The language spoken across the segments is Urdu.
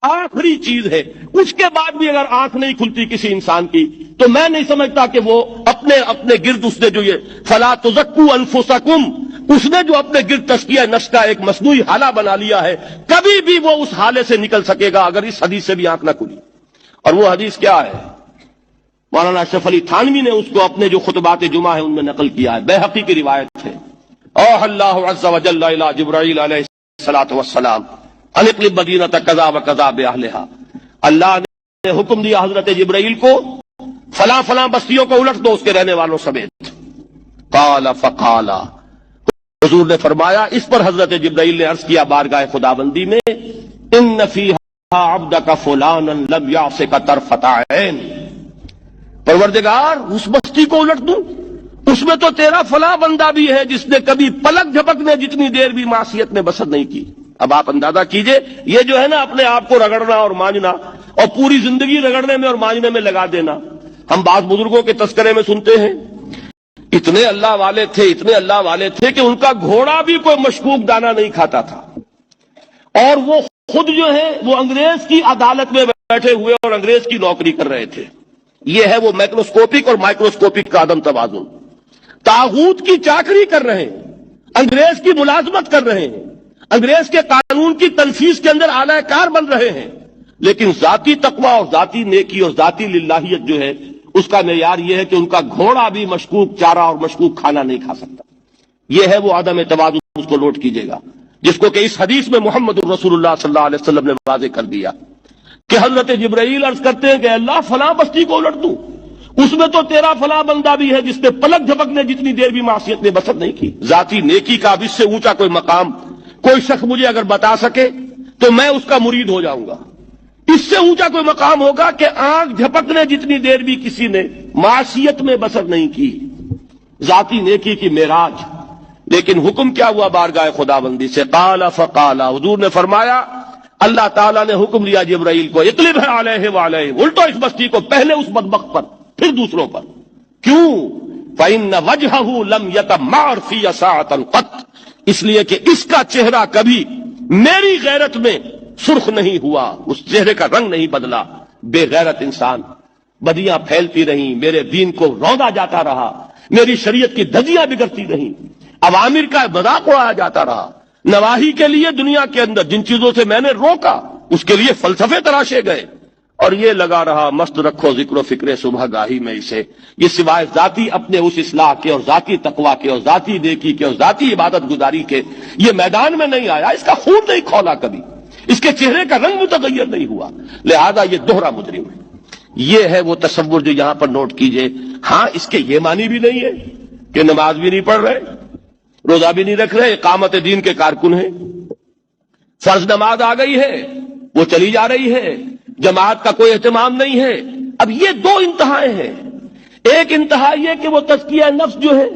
آخری چیز ہے، اس کے بعد بھی اگر آنکھ نہیں کھلتی کسی انسان کی تو میں نہیں سمجھتا کہ وہ اپنے گرد اس نے جو یہ فلا تزکوا انفسکم، اس نے جو اپنے گرد تزکیہ نفس کا ایک مصنوعی حالہ بنا لیا ہے، کبھی بھی وہ اس حالے سے نکل سکے گا اگر اس حدیث سے بھی آنکھ نہ کھلی۔ اور وہ حدیث کیا ہے؟ مولانا اشرف علی تھانوی نے اس کو اپنے جو خطبات جمعہ ہیں ان میں نقل کیا ہے، بیہقی کی روایت ہے۔ اوحى اللہ عز وجل الى جبرائیل علیہ الصلوۃ والسلام ان اقلب مدینہ کذا وکذا باہلھا، اللہ نے حکم دیا حضرت جبرائیل کو فلاں فلاں بستیوں کو الٹ دو اس کے رہنے والوں سمیت۔ قال فقال، حضور نے فرمایا، اس پر حضرت جبرائیل نے عرض کیا بارگاہ خداوندی میں، ان فیھا عبدک فلانا لم یعصک طرفۃ عین، پروردگار اس بستی کو الٹ دوں، اس میں تو تیرا فلاں بندہ بھی ہے جس نے کبھی پلک جھپکنے جتنی دیر بھی معصیت میں بسر نہیں کی۔ اب آپ اندازہ کیجئے، یہ جو ہے نا اپنے آپ کو رگڑنا اور مانجنا اور پوری زندگی رگڑنے میں اور مانجنے میں لگا دینا، ہم بعض بزرگوں کے تذکرے میں سنتے ہیں اتنے اللہ والے تھے، اتنے اللہ والے تھے کہ ان کا گھوڑا بھی کوئی مشکوک دانہ نہیں کھاتا تھا، اور وہ خود جو ہے وہ انگریز کی عدالت میں بیٹھے ہوئے اور انگریز کی نوکری کر رہے تھے۔ یہ ہے وہ میکروسکوپک اور مائکروسکوپک کا عدم توازن، طاغوت کی چاکری کر رہے ہیں، انگریز کی ملازمت کر رہے ہیں، انگریز کے قانون کی تنفیذ کے اندر اعلی کار بن رہے ہیں، لیکن ذاتی تقوی اور ذاتی نیکی اور ذاتی للہیت جو ہے اس کا معیار یہ ہے کہ ان کا گھوڑا بھی مشکوک چارہ اور مشکوک کھانا نہیں کھا سکتا۔ یہ ہے وہ عدم توازن، اس کو نوٹ کیجئے گا، جس کو کہ اس حدیث میں محمد الرسول اللہ صلی اللہ علیہ وسلم نے واضح کر دیا کہ حضرت جبرائیل عرض کرتے ہیں کہ اللہ فلاں بستی کو الٹ دوں، اس میں تو تیرا فلاں بندہ بھی ہے جس نے پلک جھپکنے جتنی دیر بھی معصیت میں بسر نہیں کی۔ ذاتی نیکی کا اب اس سے اونچا کوئی مقام کوئی شخص مجھے اگر بتا سکے تو میں اس کا مرید ہو جاؤں گا۔ اس سے اونچا کوئی مقام ہوگا کہ آنکھ جھپکنے جتنی دیر بھی کسی نے معصیت میں بسر نہیں کی، ذاتی نیکی کی معراج۔ لیکن حکم کیا ہوا بارگاہ خداوندی سے؟ قال فقال، حضور نے فرمایا، اللہ تعالیٰ نے حکم دیا جبرائیل کو، اقلب علیہ وعلیہ، الٹو اس بستی کو، پہلے اس بدبخت پر پھر دوسروں پر۔ کیوں؟ فإن وجهه لم يتمعر في ساعة قط، اس لیے کہ اس کا چہرہ کبھی میری غیرت میں سرخ نہیں ہوا، اس چہرے کا رنگ نہیں بدلا۔ بے غیرت انسان، بدیاں پھیلتی رہیں، میرے دین کو روندا جاتا رہا، میری شریعت کی دھجیاں بگڑتی رہیں، عوامر کا مذاق اڑایا جاتا رہا، نواہی کے لیے دنیا کے اندر جن چیزوں سے میں نے روکا اس کے لیے فلسفے تراشے گئے، اور یہ لگا رہا مست رکھو ذکر و فکر صبح گاہی میں اسے، یہ سوائے ذاتی اپنے اس اصلاح کے اور ذاتی تقوی کے اور ذاتی نیکی کے اور ذاتی عبادت گزاری کے یہ میدان میں نہیں آیا، اس کا خون نہیں کھولا کبھی، اس کے چہرے کا رنگ متغیر نہیں ہوا، لہذا یہ دوہرا مجرم ہے۔ یہ ہے وہ تصور جو یہاں پر نوٹ کیجئے۔ ہاں، اس کے یہ معنی بھی نہیں ہے کہ نماز بھی نہیں پڑھ رہے، روزہ بھی نہیں رکھ رہے، اقامت دین کے کارکن ہیں، فرض نماز آ گئی ہے وہ چلی جا رہی ہے، جماعت کا کوئی اہتمام نہیں ہے۔ اب یہ دو انتہائیں ہیں، ایک انتہا یہ کہ وہ تزکیہ نفس جو ہے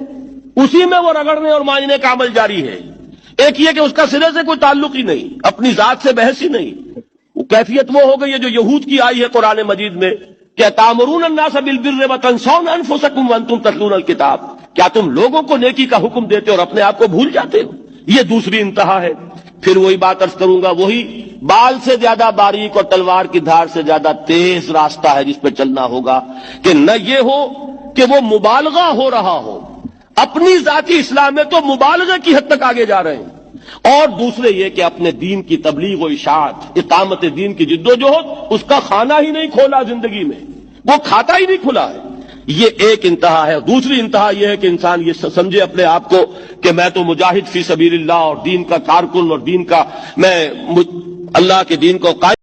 اسی میں وہ رگڑنے اور مانجنے کا عمل جاری ہے، ایک یہ کہ اس کا سرے سے کوئی تعلق ہی نہیں، اپنی ذات سے بحث ہی نہیں۔ وہ کیفیت وہ ہو گئی ہے جو یہود کی آئی ہے قرآن مجید میں کہ تامرون الناس بالبر وتنسون انفسکم وانتم تتلون الکتاب، کیا تم لوگوں کو نیکی کا حکم دیتے اور اپنے آپ کو بھول جاتے ہو؟ یہ دوسری انتہا ہے۔ پھر وہی بات عرض کروں گا، وہی بال سے زیادہ باریک اور تلوار کی دھار سے زیادہ تیز راستہ ہے جس پہ چلنا ہوگا، کہ نہ یہ ہو کہ وہ مبالغہ ہو رہا ہو، اپنی ذاتی اصلاح میں تو مبالغہ کی حد تک آگے جا رہے ہیں، اور دوسرے یہ کہ اپنے دین کی تبلیغ و اشاعت، اقامت دین کی جدوجہد، اس کا کھانا ہی نہیں کھولا زندگی میں، وہ کھاتا ہی نہیں کھلا ہے۔ یہ ایک انتہا ہے۔ دوسری انتہا یہ ہے کہ انسان یہ سمجھے اپنے آپ کو کہ میں تو مجاہد فی سبیل اللہ اور دین کا کارکن اور دین کا میں اللہ کے دین کو قائم